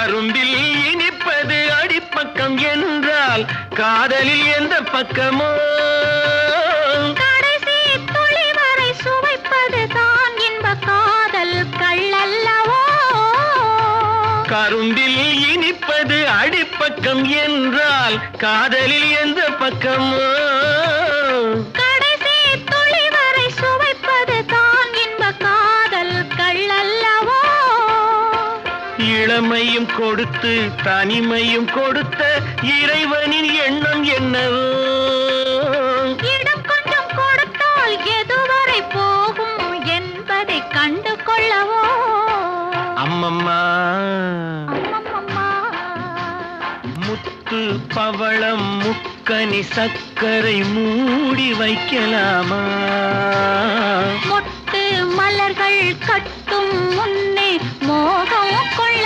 கரும்பில் இனிப்பது அடிப்பக்கம் என்றால் காதலில் எந்த பக்கமோ? கடைசி துளி வரை சுவைப்பது தான் இன்ப காதல் கள்ளல்லவோ? கரும்பில் இனிப்பது அடிப்பக்கம் என்றால் காதலில் எந்த பக்கமோ? கடைசி துளி வரை சுவைப்பது தான் இன்ப காதல் கள்ளல்லவோ? இளமையும் கொடுத்து தனிமையும் கொடுத்த இறைவனின் எண்ணம் என்னவோ? இடம் கொஞ்சம் கொடுத்தால் எதுவரை போகும் என்பதை கண்டு கொள்ளவோ? அம்மம்மா அம்மம்மம்மா. முத்து பவளம் முக்கனி சர்க்கரை மூடி வைக்கலாமா? மொட்டு மலர்கள் கட்டும் முன்னே மோகம் கொள்ளலாம்.